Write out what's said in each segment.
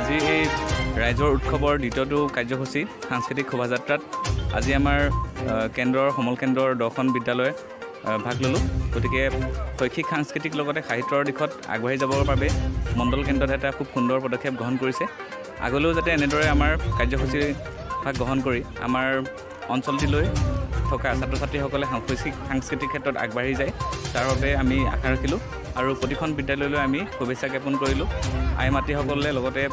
আজি এই ৰাইজৰ উৎসৱৰ দ্বিতীয়টো কাৰ্যসূচী সাংস্কৃতিক শোভাযাত্ৰাত আজি আমাৰ কেন্দ্ৰৰ সমল কেন্দ্ৰৰ 10খন বিদ্যালয়ে ভাগ ল'লোঁ। গতিকে শৈক্ষিক সাংস্কৃতিক লগতে সাহিত্যৰ দিশত আগবাঢ়ি যাবৰ বাবে মণ্ডল কেন্দ্ৰত এটা খুব সুন্দৰ পদক্ষেপ গ্ৰহণ কৰিছে। আগলৈও যাতে এনেদৰে আমাৰ কাৰ্যসূচী ভাগ গ্ৰহণ কৰি আমাৰ অঞ্চলটিলৈ থকা ছাত্ৰ ছাত্ৰীসকলে সাংস্কৃতিক ক্ষেত্ৰত আগবাঢ়ি যায় তাৰ বাবে আমি আশা ৰাখিলোঁ আৰু প্ৰতিখন বিদ্যালয়লৈ আমি শুভেচ্ছা জ্ঞাপন কৰিলোঁ। আই মাতৃসকলে লগতে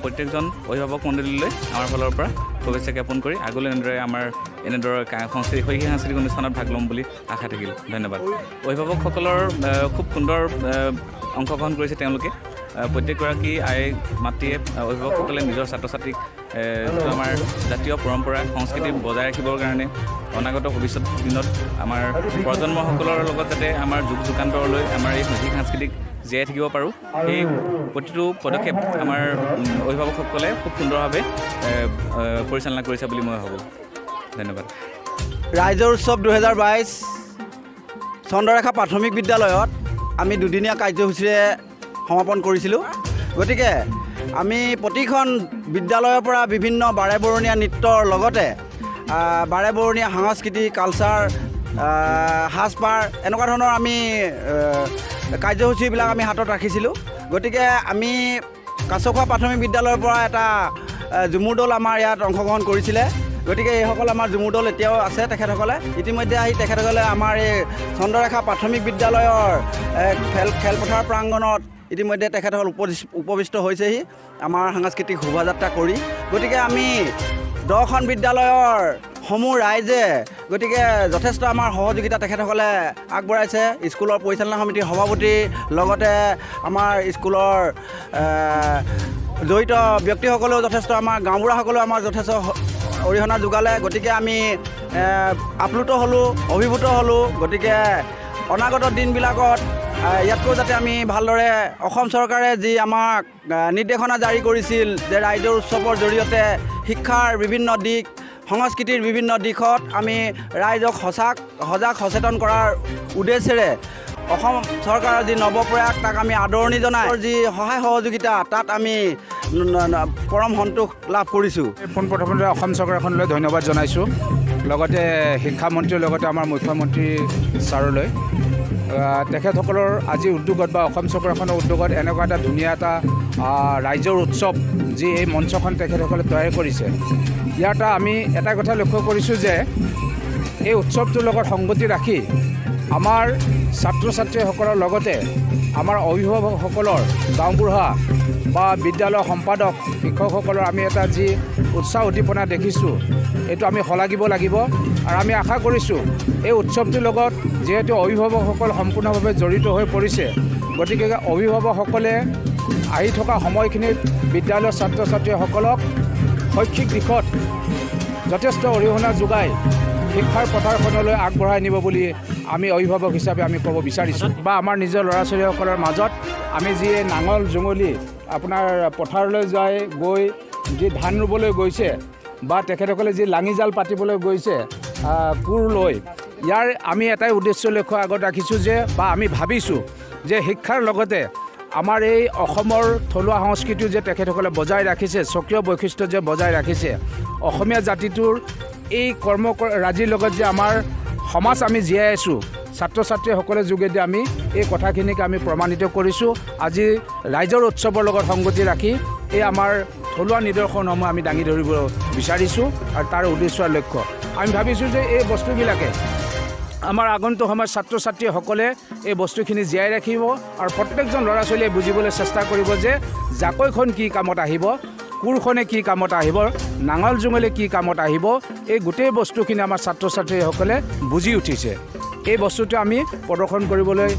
প্ৰত্যেকজন অভিভাৱক মণ্ডলীলৈ আমাৰ ফালৰ পৰা শুভেচ্ছা জ্ঞাপন কৰি আগলৈ এনেদৰে শৈক্ষিক সাংস্কৃতিক অনুষ্ঠানত ভাগ ল'ম বুলি আশা থাকিল। ধন্যবাদ। অভিভাৱকসকলৰ খুব সুন্দৰ অংশগ্ৰহণ কৰিছে তেওঁলোকে। প্ৰত্যেকগৰাকী আই মাতৃয়ে অভিভাৱকসকলে নিজৰ ছাত্ৰ ছাত্ৰীক আমাৰ জাতীয় পৰম্পৰা সংস্কৃতি বজাই ৰাখিবৰ কাৰণে অনাগত ভৱিষ্যত দিনত আমাৰ প্ৰজন্মসকলৰ লগত যাতে আমাৰ যুগ যুগান্তৰলৈ আমাৰ এই শৈক্ষিক সাংস্কৃতিক জীয়াই থাকিব পাৰোঁ, সেই প্ৰতিটো পদক্ষেপ আমাৰ অভিভাৱকসকলে খুব সুন্দৰভাৱে পৰিচালনা কৰিছে বুলি মই ভাবোঁ। ধন্যবাদ। ৰাইজৰ উৎসৱ 2022 চন্দ্ৰৰেখা প্ৰাথমিক বিদ্যালয়ত আমি দুদিনীয়া কাৰ্যসূচীৰে সমাপন কৰিছিলোঁ। গতিকে আমি প্ৰতিখন বিদ্যালয়ৰ পৰা বিভিন্ন বাৰেবৰণীয়া নৃত্যৰ লগতে বাৰেবৰণীয়া সাংস্কৃতিক কালচাৰ সাজপাৰ এনেকুৱা ধৰণৰ আমি কাৰ্যসূচীবিলাক আমি হাতত ৰাখিছিলোঁ। গতিকে আমি কাছখোৱা প্ৰাথমিক বিদ্যালয়ৰ পৰা এটা ঝুমুৰ দল আমাৰ ইয়াত অংশগ্ৰহণ কৰিছিলে। গতিকে এইসকল আমাৰ ঝুমুৰ দল এতিয়াও আছে। তেখেতসকলে ইতিমধ্যে আহি তেখেতসকলে আমাৰ এই চন্দ্ৰৰেখা প্ৰাথমিক বিদ্যালয়ৰ খেলপথাৰ প্ৰাংগণত ইতিমধ্যে তেখেতসকল উপবিষ্ট হৈছেহি আমাৰ সাংস্কৃতিক শোভাযাত্ৰা কৰি। গতিকে আমি 10খন বিদ্যালয়ৰ সমূহ ৰাইজে গতিকে যথেষ্ট আমাৰ সহযোগিতা তেখেতসকলে আগবঢ়াইছে। স্কুলৰ পৰিচালনা সমিতিৰ সভাপতি লগতে আমাৰ স্কুলৰ জড়িত ব্যক্তিসকলেও যথেষ্ট আমাৰ গাঁওবুঢ়াসকলেও আমাৰ যথেষ্ট অৰিহণা যোগালে। গতিকে আমি আপ্লুত হ'লোঁ, অভিভূত হ'লোঁ। গতিকে অনাগত দিনবিলাকত ইয়াতকৈ যাতে আমি ভালদৰে অসম চৰকাৰে যি আমাক নিৰ্দেশনা জাৰি কৰিছিল যে ৰাইজৰ উৎসৱৰ জৰিয়তে শিক্ষাৰ বিভিন্ন দিশ সংস্কৃতিৰ বিভিন্ন দিশত আমি ৰাইজক সজাগ সচেতন কৰাৰ উদ্দেশ্যেৰে অসম চৰকাৰৰ যি নৱপ্ৰয়াস তাক আমি আদৰণি জনাই যি সহায় সহযোগিতা তাত আমি পৰম সন্তোষ লাভ কৰিছোঁ। পোনপ্ৰথমতে অসম চৰকাৰখনলৈ ধন্যবাদ জনাইছোঁ, লগতে শিক্ষামন্ত্ৰীৰ লগতে আমাৰ মুখ্যমন্ত্ৰী ছাৰলৈ। তেখেতসকলৰ আজি উদ্যোগত বা অসম চৰকাৰখনৰ উদ্যোগত এনেকুৱা এটা ধুনীয়া এটা ৰাইজৰ উৎসৱ যি এই মঞ্চখন তেখেতসকলে তৈয়াৰ কৰিছে। ইয়াত আমি এটা কথা লক্ষ্য কৰিছোঁ যে এই উৎসৱটোৰ লগত সংগতি ৰাখি আমাৰ ছাত্ৰ ছাত্ৰীসকলৰ লগতে আমাৰ অভিভাৱকসকলৰ গাঁওবুঢ়া বা বিদ্যালয়ৰ সম্পাদক শিক্ষকসকলৰ আমি এটা যি উৎসাহ উদ্দীপনা দেখিছোঁ এইটো আমি শলাগিব লাগিব। আৰু আমি আশা কৰিছোঁ এই উৎসৱটোৰ লগত যিহেতু অভিভাৱকসকল সম্পূৰ্ণভাৱে জড়িত হৈ পৰিছে, গতিকে অভিভাৱকসকলে আহি থকা সময়খিনিত বিদ্যালয়ৰ ছাত্ৰ ছাত্ৰীসকলক শৈক্ষিক দিশত যথেষ্ট অৰিহণা যোগাই শিক্ষাৰ পথাৰখনলৈ আগবঢ়াই নিব বুলি আমি অভিভাৱক হিচাপে আমি ক'ব বিচাৰিছোঁ। বা আমাৰ নিজৰ ল'ৰা ছোৱালীসকলৰ মাজত আমি যি নাঙল জুঙলি আপোনাৰ পথাৰলৈ গৈ যি ধান ৰুবলৈ গৈছে বা তেখেতসকলে যি লাঙি জাল পাতিবলৈ গৈছে কোৰ লৈ, ইয়াৰ আমি এটাই উদ্দেশ্য লক্ষ্য আগত ৰাখিছোঁ যে বা আমি ভাবিছোঁ যে শিক্ষাৰ লগতে আমাৰ এই অসমৰ থলুৱা সংস্কৃতিও যে তেখেতসকলে বজাই ৰাখিছে, স্বকীয় বৈশিষ্ট্য যে বজাই ৰাখিছে, অসমীয়া জাতিটোৰ এই কৰ্মৰাজিৰ লগত যে আমাৰ সমাজ আমি জীয়াই আছোঁ, ছাত্ৰ ছাত্ৰীসকলৰ যোগেদি আমি এই কথাখিনিক আমি প্ৰমাণিত কৰিছোঁ। আজি ৰাইজৰ উৎসৱৰ লগত সংগতি ৰাখি এই আমাৰ থলুৱা নিদৰ্শনসমূহ আমি দাঙি ধৰিব বিচাৰিছোঁ আৰু তাৰ উদ্দেশ্য লক্ষ্য আমি ভাবিছোঁ যে এই বস্তুবিলাকে আমাৰ আগন্তুক সময়ত ছাত্ৰ ছাত্ৰীসকলে এই বস্তুখিনি জীয়াই ৰাখিব আৰু প্ৰত্যেকজন ল'ৰা ছোৱালীয়ে বুজিবলৈ চেষ্টা কৰিব যে জাকৈখন কি কামত আহিব, কোৰখনে কি কামত আহিব, নাঙল জুঙলে কি কামত আহিব, এই গোটেই বস্তুখিনি আমাৰ ছাত্ৰ ছাত্ৰীসকলে বুজি উঠিছে। এই বস্তুটো আমি প্ৰদৰ্শন কৰিবলৈ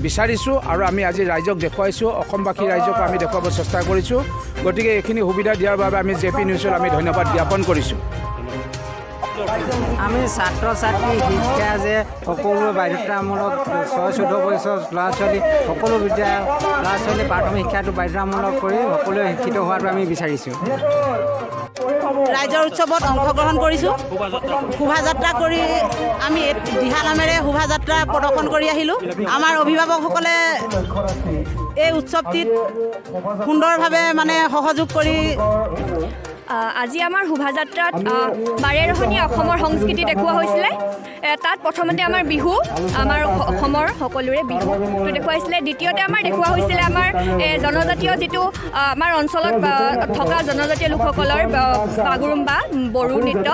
বিচাৰিছোঁ আৰু আমি আজি ৰাইজক দেখুৱাইছোঁ, অসমবাসী ৰাইজক আমি দেখুৱাব চেষ্টা কৰিছোঁ। গতিকে এইখিনি সুবিধা দিয়াৰ বাবে আমি জে পি নিউজত আমি ধন্যবাদ জ্ঞাপন কৰিছোঁ। আমি ছাত্ৰ ছাত্ৰী শিক্ষা যে সকলো বাধ্যতামূলক 6-14 বছৰ ল'ৰা ছোৱালী সকলো ল'ৰা ছোৱালী প্ৰাথমিক শিক্ষাটো বাধ্যতামূলক কৰি সকলোৱে শিক্ষিত হোৱাটো আমি বিচাৰিছোঁ। ৰাইজৰ উৎসৱত অংশগ্ৰহণ কৰিছোঁ। শোভাযাত্ৰা কৰি আমি দিহা নামেৰে শোভাযাত্ৰা প্ৰদৰ্শন কৰি আহিলোঁ। আমাৰ অভিভাৱকসকলে এই উৎসৱটিত সুন্দৰভাৱে মানে সহযোগ কৰি আজি আমাৰ শোভাযাত্ৰাত বাৰেৰহণীয়া অসমৰ সংস্কৃতি দেখুওৱা হৈছিলে। তাত প্ৰথমতে আমাৰ বিহু, আমাৰ অসমৰ সকলোৰে বিহুটো দেখুৱাইছিলে। দ্বিতীয়তে আমাৰ দেখুওৱা হৈছিলে আমাৰ জনজাতীয় যিটো আমাৰ অঞ্চলত থকা জনজাতীয় লোকসকলৰ বাগৰুম্বা, বড়ো নৃত্য।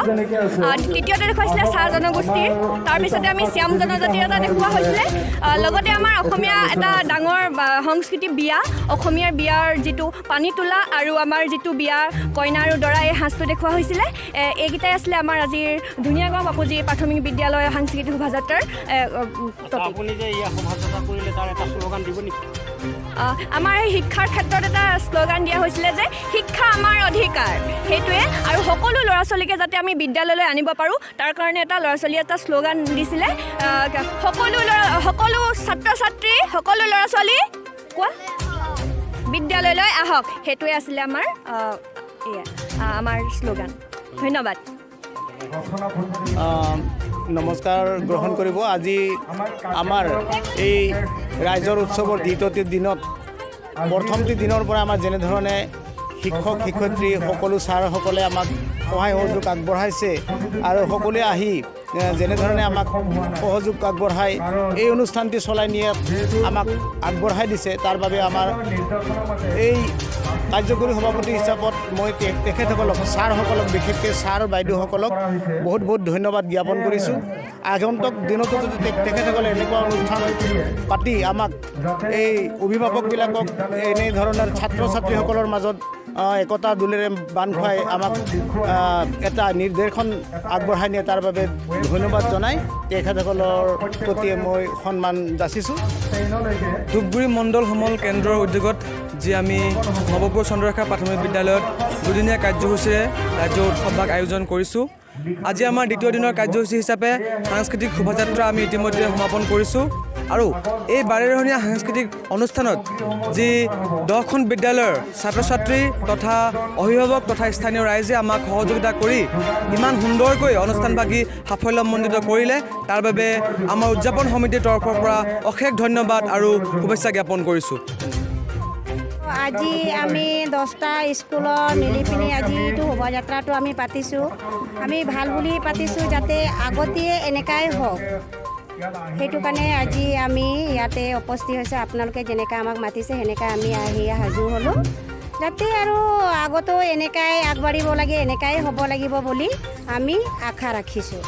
তৃতীয়তে দেখুৱাইছিলে চাহ জনগোষ্ঠীৰ। তাৰপিছতে আমি শ্যাম জনজাতিৰ এটা দেখুওৱা হৈছিলে। লগতে আমাৰ অসমীয়া এটা ডাঙৰ সংস্কৃতি বিয়া, অসমীয়াৰ বিয়াৰ যিটো পানী তোলা আৰু আমাৰ যিটো বিয়াৰ কইনা আৰু দৰা এই সাজটো দেখুওৱা হৈছিলে। এইকেইটাই আছিলে আমাৰ আজিৰ ধুনীয়াগাঁও বাপুজী প্ৰাথমিক বিদ্যালয় সাংস্কৃতিক শোভাযাত্ৰাৰ আপুনি যে ইয়াৰ শোভাযাত্ৰা কৰিলে তাৰ এটা শ্লোগান দিব নেকি? আমাৰ এই শিক্ষাৰ ক্ষেত্ৰত এটা শ্লোগান দিয়া হৈছিলে যে শিক্ষা আমাৰ অধিকাৰ, সেইটোৱে। আৰু সকলো ল'ৰা ছোৱালীকে যাতে আমি বিদ্যালয়লৈ আনিব পাৰোঁ তাৰ কাৰণে এটা ল'ৰা ছোৱালীয়ে এটা শ্লোগান দিছিলে, সকলো ছাত্ৰ ছাত্ৰী, সকলো ল'ৰা ছোৱালী কোৱা বিদ্যালয়লৈ আহক, সেইটোৱে আছিলে আমাৰ শ্লোগান। ধন্যবাদ। নমস্কাৰ গ্ৰহণ কৰিব। আজি আমাৰ এই ৰাইজৰ উৎসৱৰ দ্বিতীয়টি দিনত প্ৰথমটি দিনৰ পৰা আমাৰ যেনেধৰণে শিক্ষক শিক্ষয়িত্ৰী সকলো ছাৰসকলে আমাক সহায় সহযোগ আগবঢ়াইছে আৰু সকলোৱে আহি যেনেধৰণে আমাক সহযোগ আগবঢ়াই এই অনুষ্ঠানটি চলাই নিয়ে আমাক আগবঢ়াই দিছে, তাৰ বাবে আমাৰ এই কাৰ্যকৰী সভাপতি হিচাপত মই তেখেতসকলক, ছাৰসকলক, বিশেষকৈ ছাৰ বাইদেউসকলক বহুত বহুত ধন্যবাদ জ্ঞাপন কৰিছোঁ। আগন্তুক দিনতো যদি তেখেতসকলে এনেকুৱা অনুষ্ঠান পাতি আমাক এই অভিভাৱকবিলাকক এনেধৰণৰ ছাত্ৰ ছাত্ৰীসকলৰ মাজত একতা দোলেৰে বান্ধ খুৱাই আমাক এটা নিৰ্দেশন আগবঢ়াই নিয়ে, তাৰ বাবে ধন্যবাদ জনাই তেখেতসকলৰ প্ৰতি মই সন্মান যাচিছোঁ। ধূপগুৰি মণ্ডল সমল কেন্দ্ৰৰ উদ্যোগত যি আমি নৱপুৰ চন্দ্ৰৰেখা প্ৰাথমিক বিদ্যালয়ত দুদিনীয়া কাৰ্যসূচীৰে ৰাজ্য উৎসৱভাগ আয়োজন কৰিছোঁ। আজি আমাৰ দ্বিতীয় দিনৰ কাৰ্যসূচী হিচাপে সাংস্কৃতিক শোভাযাত্ৰা আমি ইতিমধ্যে সমাপন কৰিছোঁ। আৰু এই বাৰেৰহণীয়া সাংস্কৃতিক অনুষ্ঠানত যি 10খন বিদ্যালয়ৰ ছাত্ৰ ছাত্ৰী তথা অভিভাৱক তথা স্থানীয় ৰাইজে আমাক সহযোগিতা কৰি ইমান সুন্দৰকৈ অনুষ্ঠানভাগী সাফল্যমণ্ডিত কৰিলে, তাৰ বাবে আমাৰ উদযাপন সমিতিৰ তৰফৰ পৰা অশেষ ধন্যবাদ আৰু শুভেচ্ছা জ্ঞাপন কৰিছোঁ। আজি আমি 10টা স্কুলৰ মিলি পিনি আজিটো শোভাযাত্ৰাটো আমি পাতিছোঁ। আমি ভাল বুলি পাতিছোঁ যাতে আগতেই এনেকাই হওক, সেইটো কাৰণে আজি আমি ইয়াতে উপস্থিত হৈছে। আপোনালোকে যেনেকৈ আমাক মাতিছে সেনেকৈ আমি আহি সাজু হ'লোঁ, যাতে আৰু আগতো এনেকাই আগবাঢ়িব লাগে, এনেকাই হ'ব লাগিব বুলি আমি আশা ৰাখিছোঁ।